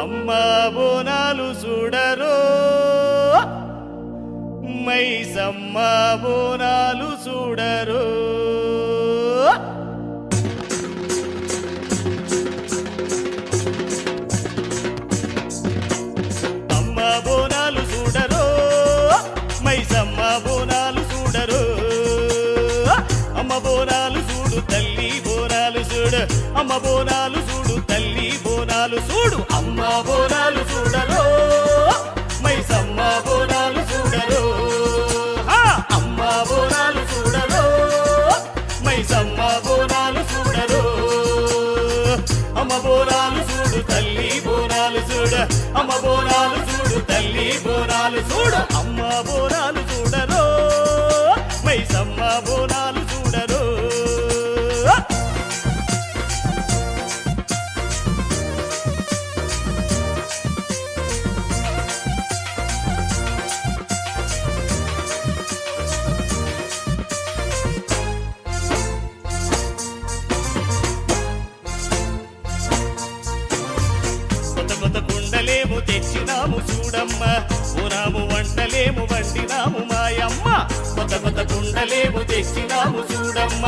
అమ్మ బోనాలు చూడరో మైసమ్మ బోనాలు చూడరో అమ్మ బోనాలు చూడరో మైసమ్మ బోనాలు చూడరో అమ్మ బోనాలు చూడు తల్లి బోనాలు చూడు అమ్మ బోనాలు చూడు తల్లి బోనాలు చూడు అమ్మ బోనాలు చూడరో మైసమ్మ బోనాలు చూడరో అమ్మ బోనాలు చూడరో మైసమ్మ బోనాలు చూడరో అమ్మ బోనాలు చూడు తల్లి బోనాలు చూడు అమ్మ బోనాలు చూడు తల్లి బోనాలు చూడు అమ్మ బోనాలు చూడరో మైసమ్మ బోనాలు చూడరో కుండలేము తెచ్చినాము చూడమ్మ ఊరాము వంటలేము వండినాము మాయమ్మ కొత్త కొత్త కుండలేము తెచ్చినాము చూడమ్మ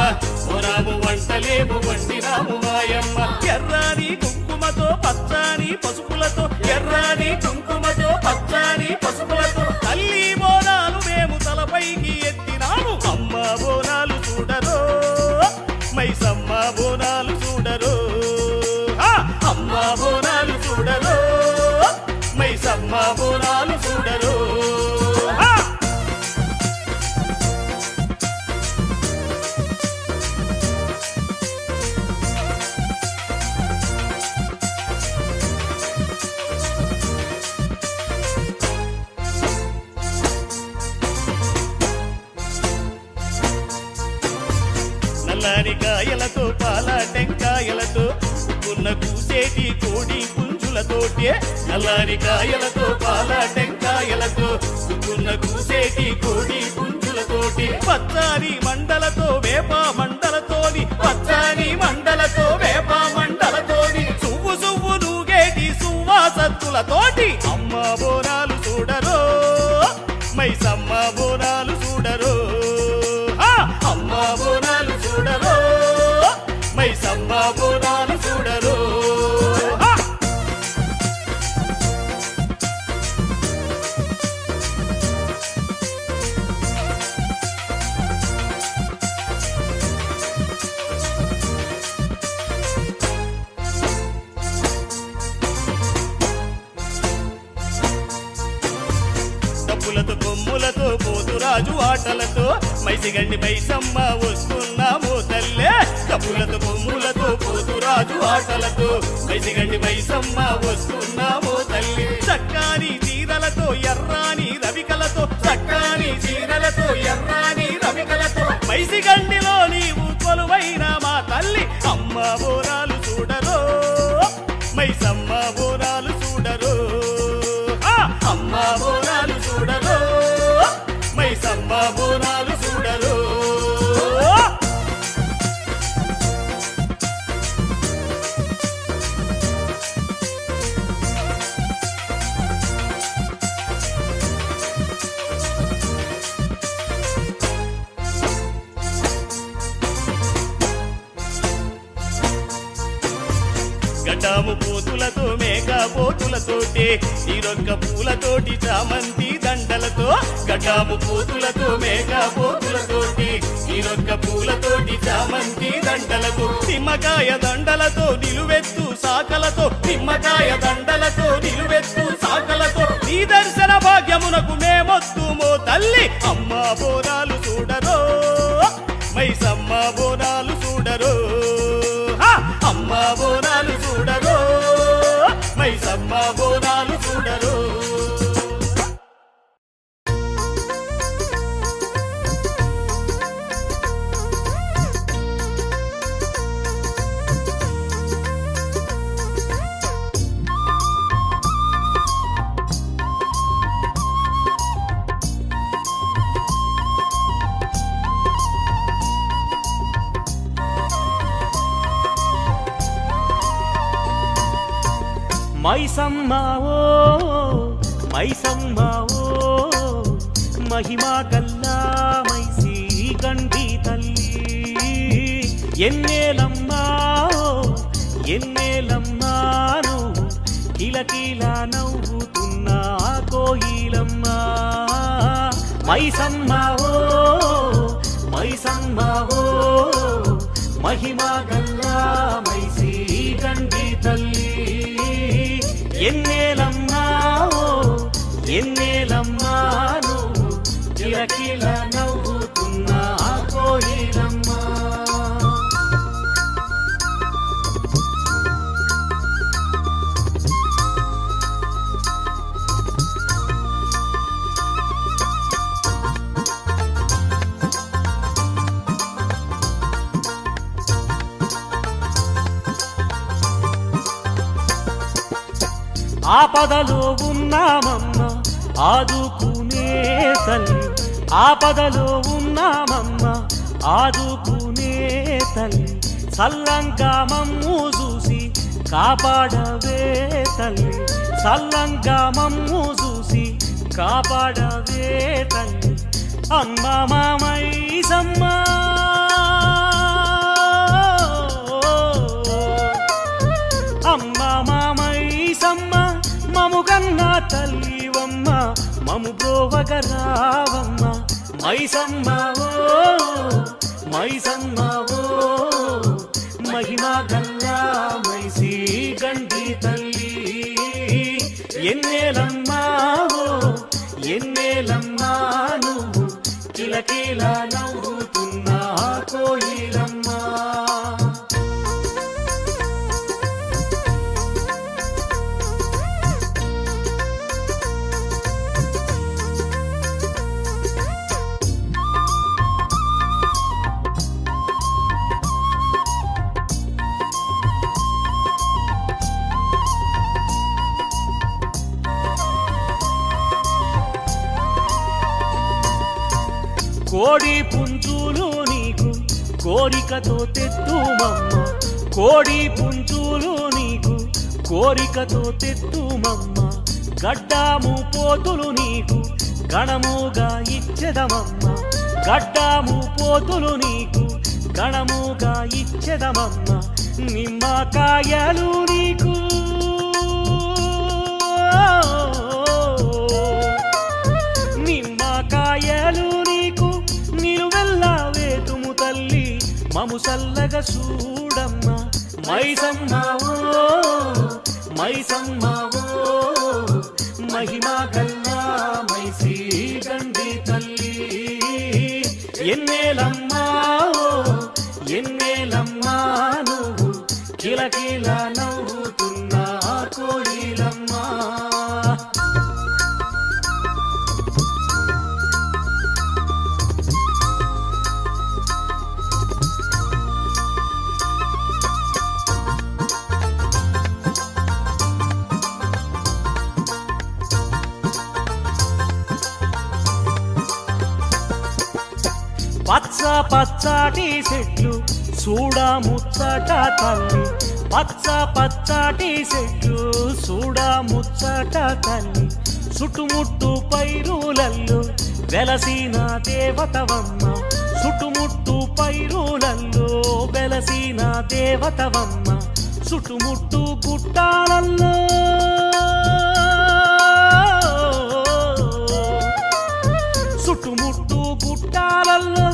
ఊరాము వంటలేము వండినాము మాయమ్మ ఎర్రాని కుంకుమతో పచ్చాని పసుపులతో ఎర్రాని కుంకుమతో పచ్చాని పసుపులతో తల్లి బోనాలు మేము తలపైకి ఎత్తినాము అమ్మ బోనాలు చూడరో మైసమ్మ బోనాలు చూడరో అమ్మ బోనాలు చూడరో మైసమ్మ బోనాలు చూడరో నల్లారి కాయలతో పాల టెంకాయలతో ఉన్న కూసేటి కోడి పుంజులతోటి నల్లారి కాయలతో పాల టెంకాయలతో ఉన్న కూసేటి కోడి పుంజులతోటి పచ్చాని మండలతో వేప మండలతోని పచ్చాని మండలతో వేప మండలతోని సువ్వు సువ్వు నూగేటి సువాసత్తులతోటి అమ్మ బోనాలు చూడరో మైసమ్మ బోనాలు చూడరో అమ్మ బోనాలు చూడరో మైసమ్మ బోనాలు చూడరో డబ్బులతో కొమ్ములతో పోతురాజు ఆటలతో మైసిగండి మైసమ్మ వస్తున్నాము తల్లే డబ్బులతో కొమ్ములతో పోతురాజు ఆటలతో మైసిగండి మైసమ్మ వస్తున్నాము తల్లి చక్కాని చీరలతో ఎర్రాని రవికలతో చక్కాని చీరలతో ఎర్రాని రవికలతో మైసిగండిలో నీవు కొలువైన మా తల్లి అమ్మ బోనాలు చూడరో మైసమ్మ బోనాలు చూడరో అమ్మ బోనాలు చూడరో మైసమ్మ బోనాలు చూడరో గడ్డాము పోతులతో మేక పోతులతోటి ఈరొక్క పూలతోటి చామంతి దండలతో గడ్డాము పోతులతో మేక పోతులతోటి ఈరొక్క పూలతోటి చామంతి దండలతో నిమ్మకాయ దండలతో నిలువెత్తు సాకలతో నిమ్మకాయ దండలతో నిలువెత్తు సాకలతో నీ దర్శన భాగ్యమునకు మేమొత్తుమో తల్లి అమ్మ బోనాలు చూడరో మైసమ్మ బోనాలు చూడరో అమ్మ బోనాలు చూడరో మైసమ్మ బోనాలు చూడరో మైసమ్మ ఓ మైసమ్మ ఓ మహిమా గల్లా మైసి గండి తల్లి ఎన్నేలమ్మా ఎన్నేలమ్మాను కిలకిల నవ్వుతున్న కోయిలమ్మా మైసమ్మ ఓ మైసమ్మ ఓ మహిమా గల్లా మైసి గండి తల్లి ఎన్నేలమ్మా ఓ ఎన్నేలమ్మాను కిలకిల నవ్వుతున్న కోయిలమ్మా ఆపదలో ఉన్నామమ్మ ఆదుకునే తల్లి ఆపదలో ఉన్నామమ్మ ఆదుకునే తల్లి సల్లంగా మమ్ము చూసి కాపాడవే తల్లి సల్లంగా మమ్ము చూసి కాపాడవే తల్లి అమ్మ మామైసమ్మ అమ్మ మామైసమ్మ మముగన్న తల్లివమ్మ మము బ్రోవగరావమ్మ మైసమ్మ ఓ మైసమ్మ ఓ మహిమా గల్లా మైసి గండి తల్లి ఎన్నేలమ్మా ఓ ఎన్నేలమ్మా నువ్వు కిలకిల నవ్వుతున్న కోయిలమ్మా కోడి పుంజులు నీకు కోరికతో తెత్తుమమ్మ కోడి పుంజులు నీకు కోరికతో తెత్తుమమ్మ గడ్డాము పోతులు నీకు గణముగా ఇచ్చెదమమ్మ గడ్డాము పోతులు నీకు గణముగా ఇచ్చెదమమ్మ నిమ్మకాయలు నీకు నిమ్మకాయలు నిలువెల్లా వేతుము తల్లి మము సల్లగా చూడమ్మ మైసమ్మ ఓ మైసమ్మ ఓ మహిమా గల్లా మైసి గండి తల్లి ఎన్నేలమ్మా ఓ ఎన్నేలమ్మా నువ్వు కిలకిల నవ్వుతున్న కోయిలమ్మా పచ్చ పచ్చటి చెట్లు చూడముచ్చట తల్లి పచ్చ పచ్చటి చెట్లు చూడముచ్చట తల్లి చుట్టుముట్టు పైరులల్లో వెలసిన దేవతవమ్మ చుట్టుముట్టు పైరులల్లో వెలసిన దేవతవమ్మ చుట్టుముట్టు గుట్టాలల్లో చుట్టుముట్టు గుట్టాలల్లో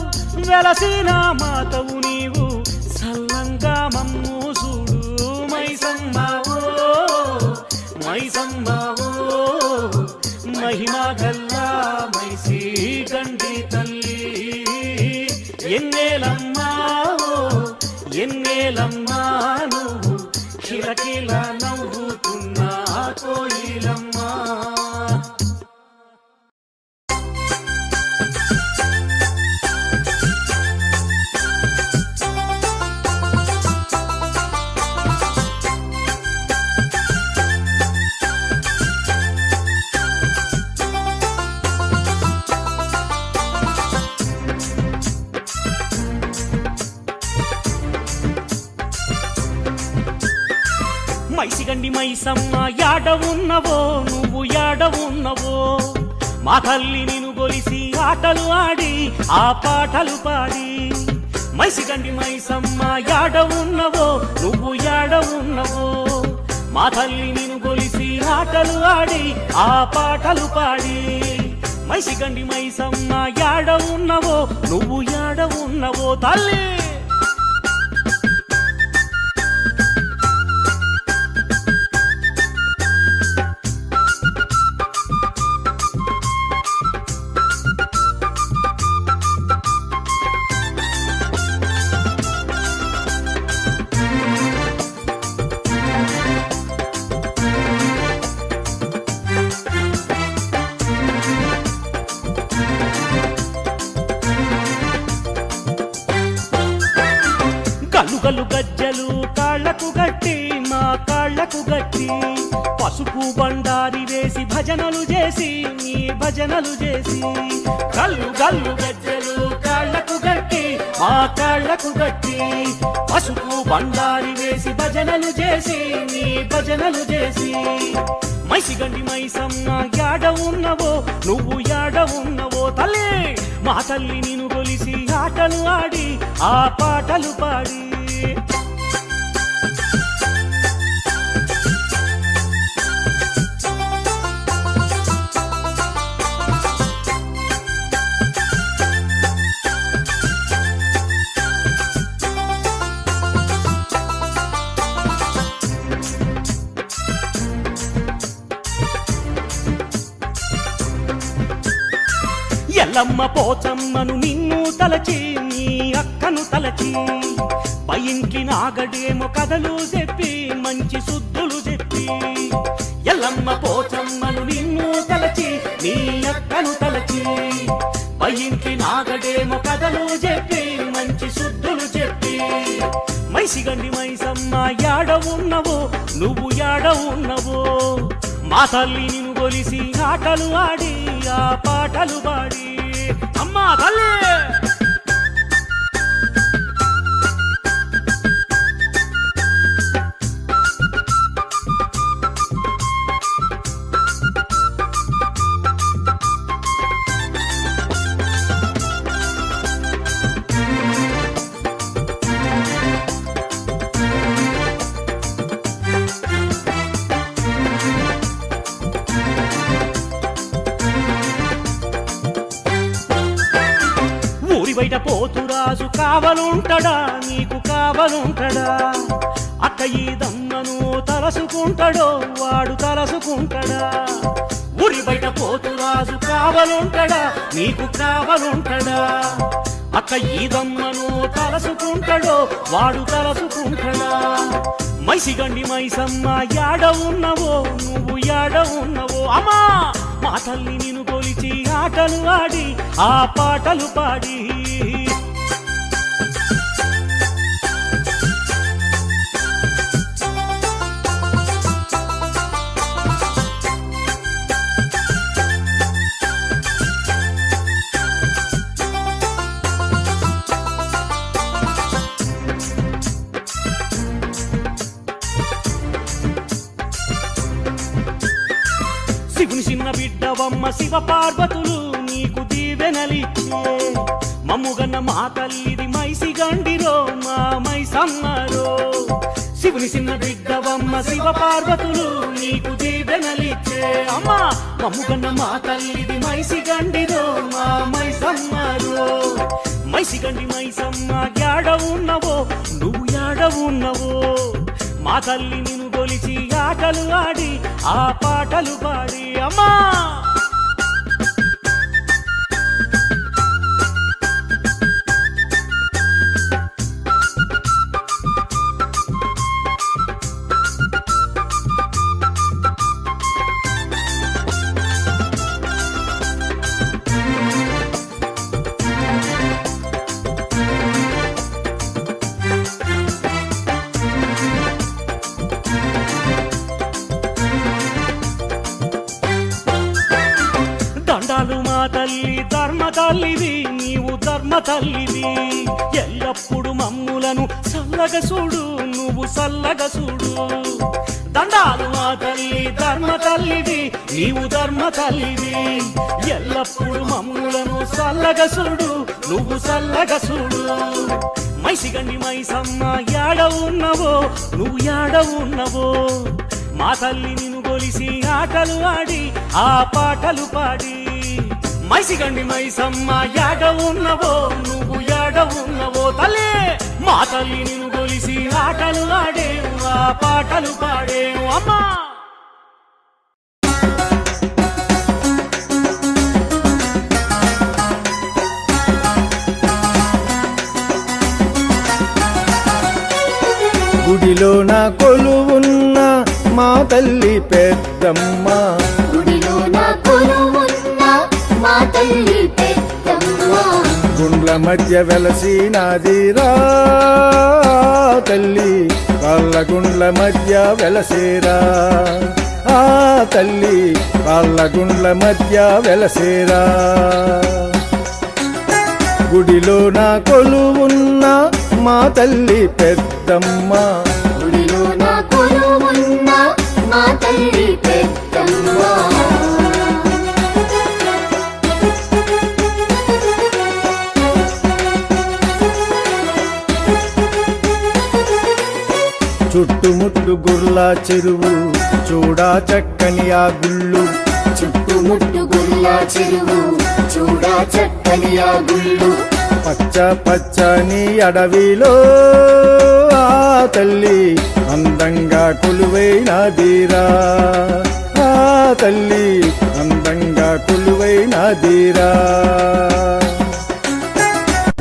వెలసిన మాతవు నీవు సల్లంగా మమ్ము చూడు మైసమ్మ ఓ మైసమ్మ ఓ మహిమా గల్లా మైసి గండి తల్లి ఎన్నేలమ్మా ఓ ఎన్నేలమ్మా నువ్వు కిలకిల నవ్వుతున్న కోయిలమ్మా మైసిగండి మైసమ్మ యాడ ఉన్నవో నువ్వు యాడ ఉన్నవో మా తల్లి నిన్ను గొలిసి ఆటలు ఆడి ఆ పాటలు పాడి మైసిగండి మైసమ్మ యాడ ఉన్నవో నువ్వు యాడ ఉన్నవో మా తల్లి నిన్ను గొలిసి ఆటలు ఆడి ఆ పాటలు పాడి మైసిగండి మైసమ్మ యాడ ఉన్నవో నువ్వు యాడ ఉన్నవో తల్లి. గల్లు గల్లు గజ్జలు కాళ్లకు గట్టి మా కాళ్లకు గట్టి పసుపు బండారి వేసి భజనలు చేసి నీ భజనలు చేసి గల్లు గల్లు గజ్జలు కాళ్లకు గట్టి మా కాళ్లకు గట్టి పసుపు బండారి వేసి భజనలు చేసి నీ భజనలు చేసి మైసిగండి మైసమ్మ యాడ ఉన్నవో నువ్వు యాడ ఉన్నవో తల్లి మా తల్లి నిన్ను గొలిసి ఆటలు ఆడి ఆ పాటలు పాడి. ఎల్లమ్మ పోచమ్మను నిన్ను తలచి నీ అక్కను తలచి పైంకి నాగడేమో కథలు చెప్పి మంచి శుద్ధులు చెప్పి ఎల్లమ్మ పోచమ్మను నిన్ను తలచి నీ అక్కను తలచి పైంకి నాగడేమో కథలు చెప్పి మంచి శుద్ధులు చెప్పి మైసిగండి మైసమ్మ యాడ ఉన్నవో నువ్వు యాడ ఉన్నవో మా తల్లి నిన్ను గొలిసి ఆటలు ఆడి ఆ పాటలు పాడి అమ్మా తల్లి. బయట పోతురాజు కావలుంటడా నీకు కావలుంటడా అక్క ఈ దమ్మను తలసుకుంటాడో వాడు తలసుకుంటాడా ఊరి బయట పోతురాజు కావలుంటడా నీకు కావలుంటడా అక్క ఈ దమ్మను తలసుకుంటాడో వాడు తలసుకుంటాడా మైసిగండి మైసమ్మ యాడ ఉన్నవో నువ్వు యాడ ఉన్నవో అమ్మా మా తల్లి నిన్ను కొలిచి ఆటలు ఆడి ఆ పాటలు పాడి. శివుని చిన్న బిడ్డవమ్మ శివ పార్వతులు నీకు దీవెనలిచ్చే మమ్ముగన్న మా తల్లిది మైసిగండిరో మా మైసమ్మరో. శివుని చిన్న బిడ్డవమ్మ శివ పార్వతులు నీకు దీవెనలిచ్చే అమ్మా మమ్ముగన్న మా తల్లిది మైసిగండిరో మా మైసమ్మరో. మైసిగండి మైసమ్మ యాడ ఉన్నవో నువ్వు యాడ ఉన్నవో మా తల్లి నిన్ను గొలిచి ఆటలు ఆడి ఆ పాటలు పాడి అమ్మా. దండాలు మా తల్లి ధర్మ తల్లివి నీవు ధర్మ తల్లివి ఎల్లప్పుడు మమ్ములను సల్లగ చూడు నువ్వు సల్లగ చూడు. దండాలు మా తల్లి ధర్మ తల్లివి, నీవు ధర్మ తల్లివి. ఎల్లప్పుడు మమ్ములను సల్లగసుడు, నువ్వు సల్లగసుడు. మైసిగండి మైసమ్మ యాడ ఉన్నవో, నువ్వు యాడ ఉన్నవో. మా తల్లి నిన్ను గొలిసి ఆటలు ఆడి ఆ పాటలు పాడి. మైసిగండి మైసమ్మ యాడ ఉన్నవో, నువ్వు యాడ ఉన్నవో తల్లి. మా తల్లి నిన్ను గొలిసి ఆటలు ఆడేవు ఆ పాటలు పాడేవు అమ్మా. గుడిలో నా కొలువున్న మా తల్లి పెద్దమ్మ, గుడిలో నా కొలువున్న మా తల్లి పెద్దమ్మ. గుండ్ల మధ్య వెలసినాదిరా తల్లి, కాళ్ళ గుండ్ల మధ్య వెలసేరా. ఆ తల్లి కాళ్ళ గుండ్ల మధ్య వెలసేరా. గుడిలో నా కొలువున్న మా తల్లి పెద్దమ్మ, గుడిలో నా కొలువున్న మా తల్లి పెద్దమ్మ. చుట్టుముట్టు గుర్లా చెరువు, చూడా చక్కని ఆ గుళ్ళు. చుట్టుముట్టు గుల్లా చెరువు, చూడా చక్కని ఆ గుళ్ళు. పచ్చ పచ్చని అడవిలో ఆ తల్లి అందంగా కొలువైనదిరా. ఆ తల్లి అందంగా కొలువైనదిరా.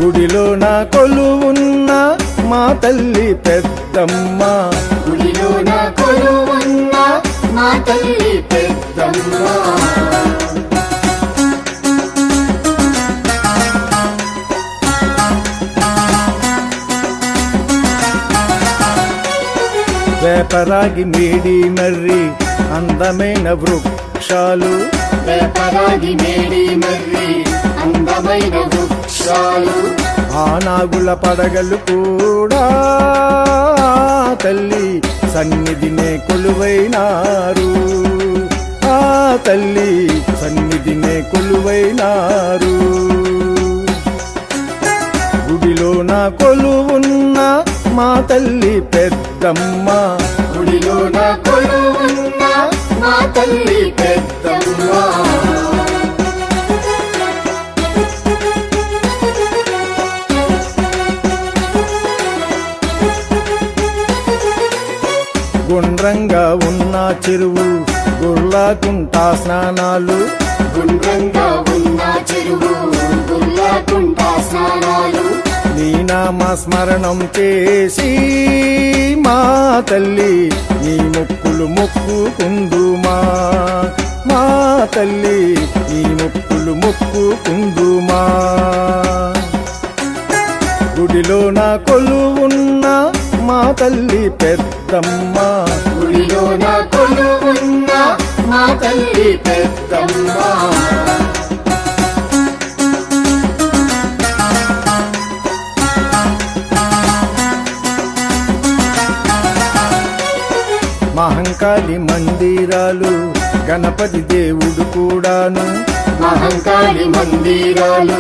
గుడిలో నా కొలువున్న మా తల్లి పెద్దమ్మ, గుడిలో నా కొలువున్న మా తల్లి పెద్దమ్మ. వేపరాగి మేడి మర్రి అందమైన వృక్షాలు. వేపరాగి మేడి మర్రి అందమైన వృక్షాలు. ఆ నాగుల పడగలు కూడా తల్లి సన్నిధినే కొలువైనారు. ఆ తల్లి సన్నిధినే కొలువైనారు. గుడిలో నా కొలువున్న మా తల్లి పెద్దమ్మ, గుడిలో నా కొలువున్న మా తల్లి పెద్దమ్మ. గుండ్రంగా ఉన్న చెరువు, గుళ్ళకుంటా స్నానాలు. గుండ్రంగా ఉన్న చెరువు, గుల్లకుంటా స్నానాలు. నీ నామ స్మరణం చేసి మా తల్లి నీ మొక్కులు మొక్కుకుందుమా. మా తల్లి నీ మొక్కులు మొక్కుకుందుమా. గుడిలో నా కొలువున్న మా తల్లి పెద్దమ్మ, గుడిలో నా కొలువున్న మా తల్లి పెద్దమ్మ. మహంకాళి మందిరాలు, గణపతి దేవుడు కూడాను. మహంకాళి మందిరాలు,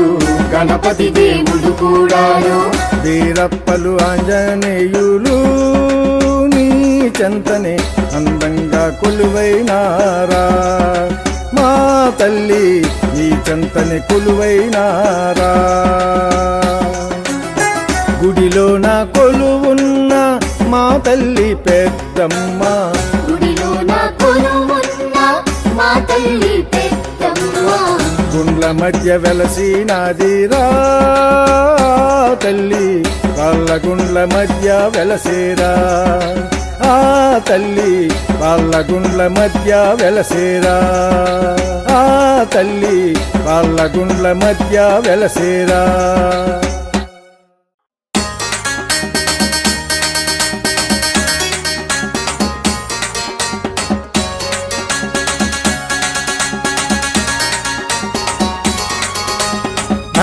గణపతి దేవుడు కూడాను. వీరప్పలు ఆంజనేయులు నీ చెంతనే అందంగా కొలువైనారా. మా తల్లి నీ చెంతనే కొలువైనారా. గుడిలో నా కొలువున్న మా తల్లి పెద్దమ్మ, గుడిలో నా కొలువున్న మా తల్లి పెద్దమ్మ. గుండ్ల మధ్య వెలసినాదిరా తల్లి, వాళ్ళ గుండ్ల మధ్య వెలసేరా. ఆ తల్లి వాళ్ళ గుండ్ల మధ్య వెలసేరా. ఆ తల్లి వాళ్ళ గుండ్ల మధ్య వెలసేరా.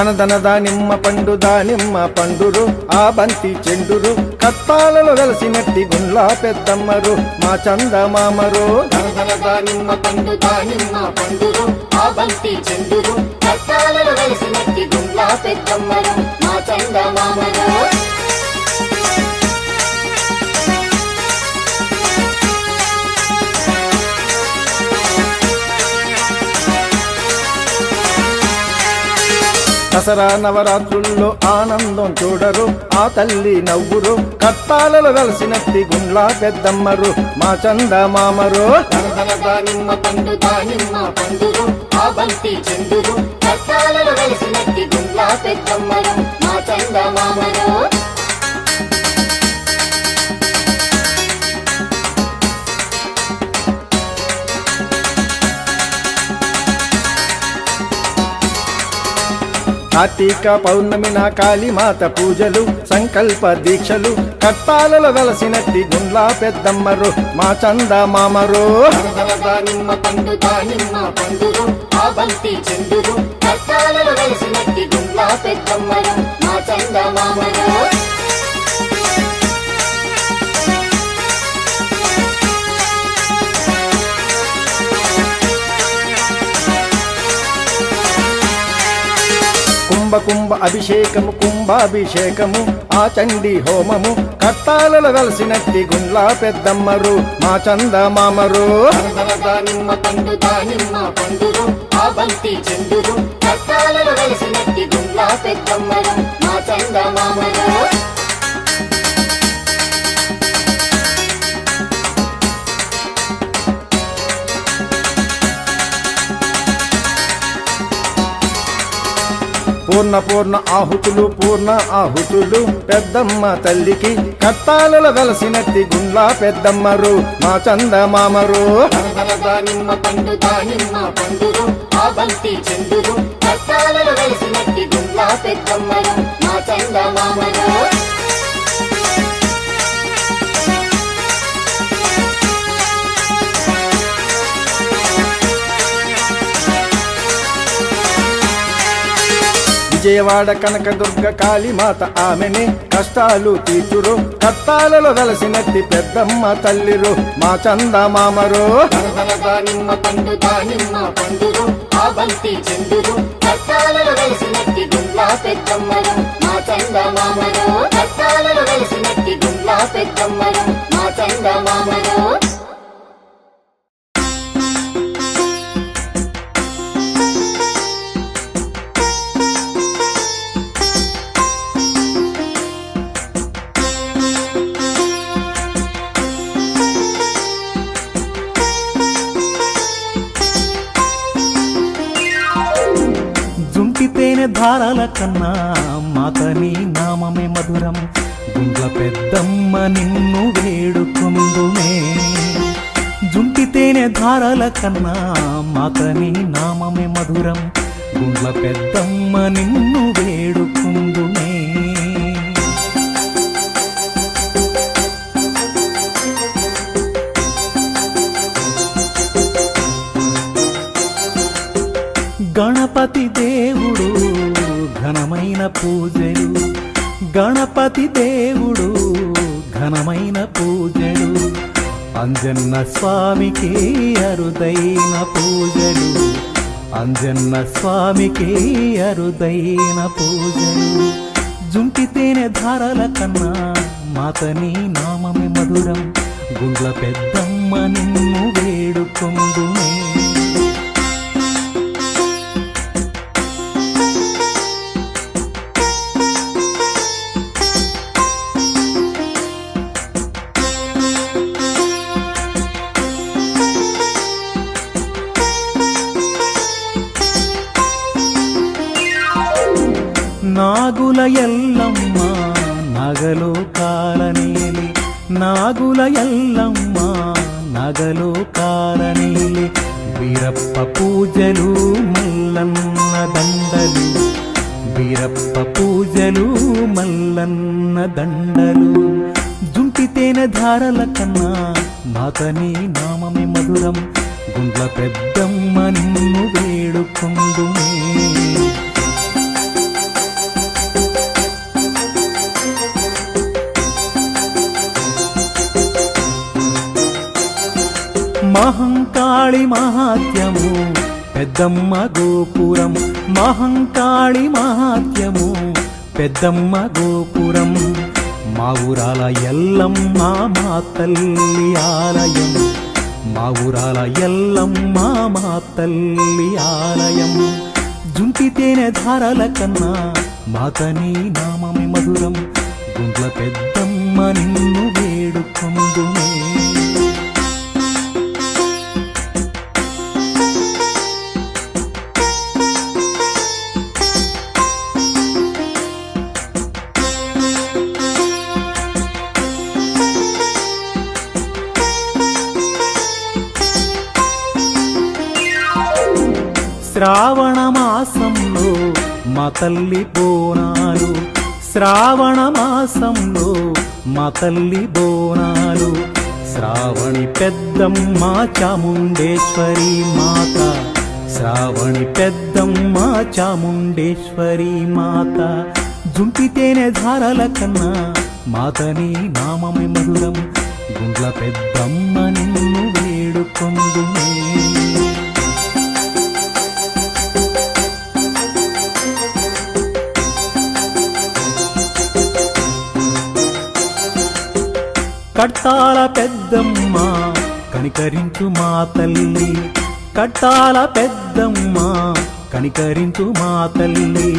ధనధన దానిమ్మ పండు దానిమ్మ పండురు ఆ బంతి చెండురు కత్తాలలో వెలసినట్టి గుండ్లా పెద్దమ్మరు మా చందమామరు. ధనధన దానిమ్మ పండు దానిమ్మ పండురు ఆ బంతి చెండురు కట్టాలలో వెలిసినట్టి గుండ్లా పెద్దమ్మరు మా చందమామరు. దసరా నవరాత్రుల్లో ఆనందం చూడరు ఆ తల్లి నవ్వురు కత్తాలలో వెలసినట్టి గుండ్లా పెద్దమ్మరు మా చందమామరు. ధనధన దానిమ్మ పండు దానిమ్మ పండురు ఆ బంతి చెండురు కట్టాలలో వెలిసినట్టి గుండ్లా పెద్దమ్మరు మా చందమామరు. కార్తీక పౌర్ణమిన కాళీమాత పూజలు సంకల్ప దీక్షలు కట్టాలలో వెలసినట్టి గుండ్లా పెద్దమ్మరు మా చందమామరు. ధనధన దానిమ్మ పండు దానిమ్మ పండురు ఆ బంతి చెండురు కట్టాలలో వెలిసినట్టి గుండ్లా పెద్దమ్మరు మా చందమామరు. కుంభ అభిషేకము కుంభాభిషేకము ఆ చండీ హోమము కట్టాలలో వెలసినట్టి గుండ్లా పెద్దమ్మరు మా చందమామరు. ధనధన దానిమ్మ పండు దానిమ్మ పండురు ఆ బంతి చెండురు కట్టాలలో వెలిసినట్టి గుండ్లా పెద్దమ్మరు మా చందమామరు. పూర్ణ ఆహుతులు పూర్ణ ఆహుతులు పెద్దమ్మ తల్లికి కట్టాలలో వెలసినట్టి గుండ్లా పెద్దమ్మరు మా చందమామరు. ధనధన దానిమ్మ పండు దానిమ్మ పండురు ఆ బంతి చెండురు కట్టాలలో వెలిసినట్టి గుండ్లా పెద్దమ్మరు మా చందమామరు. విజయవాడ కనకదుర్గ కాళీమాత ఆమెని కష్టాలు తీర్చురు కట్టాలలో వెలసినట్టి పెద్దమ్మ తల్లిరు మా చందమామరు. ధనధన దానిమ్మ పండు దానిమ్మ పండురు ఆ బంతి చెండురు కట్టాలలో వెలిసినట్టి గుండ్లా పెద్దమ్మరు మా చందమామరు. కట్టాలలో వెలిసినట్టి గుండ్లా పెద్దమ్మరు మా చందమామరు. జుంటితేనె ధారాల కన్నా మాతని నామమే మధురం గుండ్ల పెద్దమ్మ నిన్ను వేడుకొందుమే. జుంటితేనె ధారాల కన్నా మాతని నామమే మధురం గుండ్ల పెద్దమ్మ నిన్ను వేడుకొందుమే. గణపతి దేవుడు ఘనమైన పూజలు గణపతి దేవుడు ఘనమైన పూజలు అంజన్న స్వామికి అరుదైన పూజలు అంజన్న స్వామికి అరుదైన పూజలు. జుంటితేనె ధారల కన్నా మాతని నామమే మధురం గుండ్ల పెద్దమ్మ నిన్ను వేడుకొందుమే. నాగుల ఎల్లమ్మ నగలో కాలనీలి నాగుల ఎల్లమ్మ నగలో కాలనీలి వీరప్ప పూజలు మల్లన్న దండలు వీరప్ప పూజలు మల్లన్న దండలు. జుంటితేనె ధారల కన్నా మాతని నామమే మధురం గుండ్ల పెద్దమ్మ నిన్ను వేడుకొందుమే. మహంకాళి మహాత్యము పెద్దమ్మ గోపురం మహంకాళి మహాత్యము పెద్దమ్మ గోపురం మా ఊరాల ఎల్లమ్మ మా తల్లి ఆలయం మా ఊరాల ఎల్లమ్మ మా తల్లి ఆలయం జుంటి తేనె ధారల కన్నా మాతని నామమే మధురం గుండ్ల పెద్దమ్మ నిన్ను వేడుకొందునే శ్రావణ మాసంలో మా తల్లి బోనాలు శ్రావణ మాసంలో మా తల్లి బోనాలు శ్రావణి పెద్దమ్మ చాముండేశ్వరి మాత శ్రావణి పెద్దమ్మ చాముండేశ్వరి మాత జుంటి తేనె ధారల కన్నా మాతని నామమే మధురం గుండ్ల పెద్దమ్మ నిన్ను వేడుకొందునే కట్టాల పెద్దమ్మ కనికరించు మా తల్లి కట్టాల పెద్దమ్మ కనికరించు మా తల్లి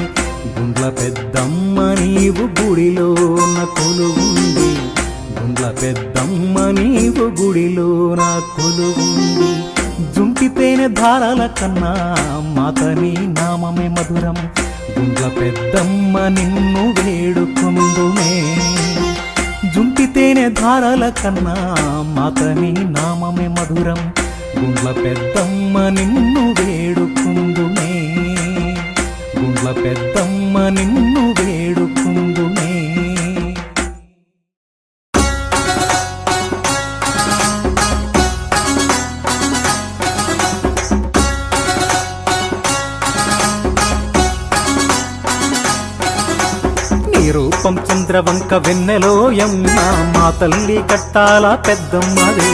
గుండ్ల పెద్దమ్మ నీవు గుడిలోన కొలువుంది గుండ్ల పెద్దమ్మ నీవు గుడిలోన కొలువుంది జుంటి తేనె ధారల కన్నా మాతని నామమే మధురం గుండ్ల పెద్దమ్మ నిన్ను వేడుకొందునే జుంటి తేనె ధారల కన్నా మాతని నామమే మధురం గుండ్ల పెద్దమ్మ నిన్ను వేడుకొందునే గుండ్ల పెద్దమ్మ నిన్ను వేడుకొందునే రూపం చంద్రవంక వెన్నెలోయమ్మ మా తల్లి కట్టాల పెద్దమ్మదే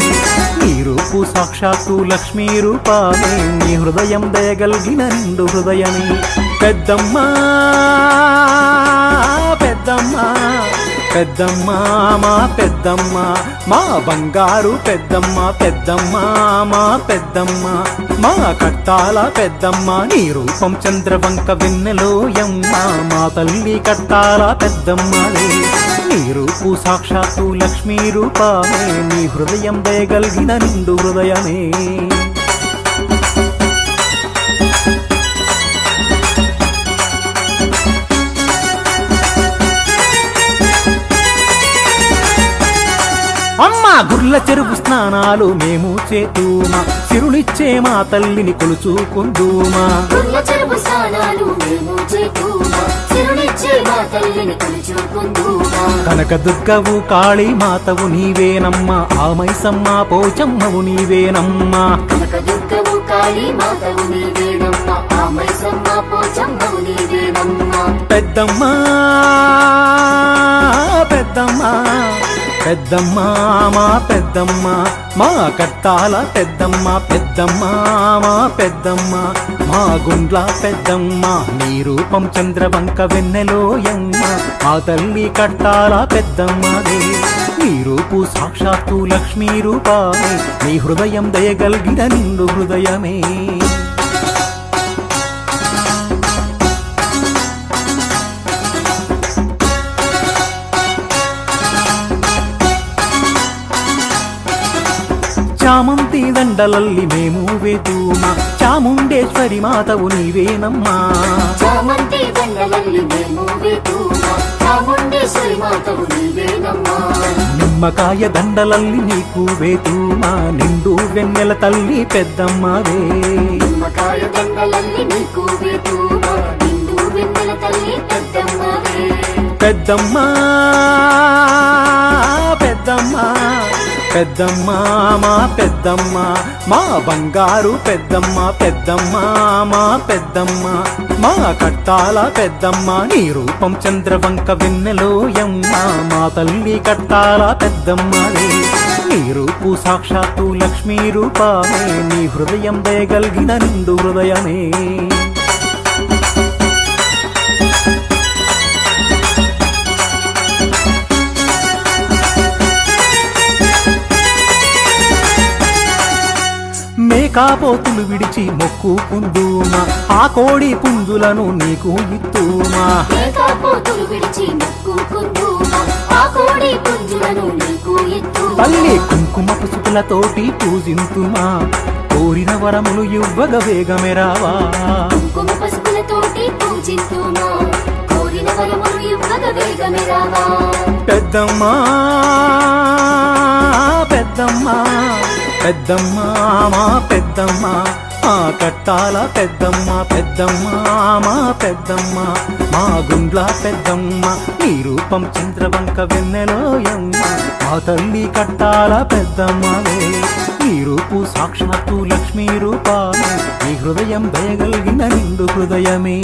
నీ రూపు సాక్షాత్తు లక్ష్మీ రూపాలే నీ హృదయం దయగలిగిన నిండు హృదయమే పెద్దమ్మ పెద్దమ్మ పెద్దమ్మ మా పెద్దమ్మ మా బంగారు పెద్దమ్మ పెద్దమ్మ మా పెద్దమ్మ మా కట్టాల పెద్దమ్మ నీ రూపం చంద్రవంక వెన్నెలోయమ్మ మా తల్లి కట్టాల పెద్దమ్మదే నీ రూపు సాక్షాత్తు లక్ష్మీ రూపాలే నీ హృదయం దయగలిగిన నిండు హృదయమే అమ్మా గుర్ల చెరువు స్నానాలు మేము చేతుమా సిరులిచ్చే మా తల్లిని కొలుచుకుందుమా గుర్ల చెరువు స్నానాలు మేము చేతుమా సిరులిచ్చే మా తల్లిని కొలుచుకుందుమా కనక దుర్గవు కాళీ మాతవు నీవేనమ్మా ఆ మైసమ్మ పోచమ్మవు నీవేనమ్మా కనక దుర్గవు కాళీ మాతవు నీవేనమ్మా ఆ మైసమ్మ పోచమ్మవు నీవేనమ్మా పెద్దమ్మ పెద్దమ్మ పెద్దమ్మ మా పెద్దమ్మ మా కట్టాల పెద్దమ్మ పెద్దమ్మ మా పెద్దమ్మ మా గుండ్ల పెద్దమ్మ నీ రూపం చంద్రవంక వెన్నెలోయమ్మ ఆ తల్లి కట్టాల పెద్దమ్మదే నీ రూపు సాక్షాత్తు లక్ష్మీ రూపాలే నీ హృదయం దయగలిగిన నిండు హృదయమే చామంతి దండలల్లి మేము వేతుమా చాముండేశ్వరి మాతవు నీవేనమ్మా చామంతి దండలల్లి మేము వేతుమా చాముండేశ్వరి మాతవు నీవేనమ్మా నిమ్మకాయ దండలల్లి నీకు వేతుమా నిండు వెన్నెల తల్లి పెద్దమ్మవే నిమ్మకాయ దండలల్లి నీకు వేతుమా నిండు వెన్నెల తల్లి పెద్దమ్మవే పెద్దమ్మ పెద్దమ్మ పెద్దమ్మ మా పెద్దమ్మ మా బంగారు పెద్దమ్మ పెద్దమ్మ మా పెద్దమ్మ మా కట్టాల పెద్దమ్మ నీ రూపం చంద్రవంక వెన్నెలోయమ్మ మా తల్లి కట్టాల పెద్దమ్మదే నీ రూపు సాక్షాత్తు లక్ష్మీ రూపమే నీ హృదయం దయగలిగిన నిండు హృదయమే మేకాపోతులు విడిచి మొక్కుకుందుమా ఆ కోడి పుంజులను నీకు ఇత్తుమా మేకపోతులు విడిచి మొక్కుకుందుమా ఆ కోడి పుంజులను నీకు ఇత్తుమా తల్లి కుంకుమ పసుపులతోటి పూజింతుమా కోరిన వరములు ఇవ్వగ వేగమే రావా కుంకుమ పసుపులతోటి పూజింతుమా కోరిన వరములు ఇవ్వగ వేగమే రావా పెద్దమ్మా పెద్దమ్మా పెద్దమ్మా మా పెద్దమ్మా మా కట్టాల పెద్దమ్మ పెద్దమ్మ మా పెద్దమ్మ మా గుండ్ల పెద్దమ్మ నీ రూపం చంద్రవంక వెన్నెలోయమ్మ మా తల్లి కట్టాల పెద్దమ్మవే నీ రూపు సాక్షాత్తు లక్ష్మీ రూపాలు నీ హృదయం దయగలిగిన నిండు హృదయమే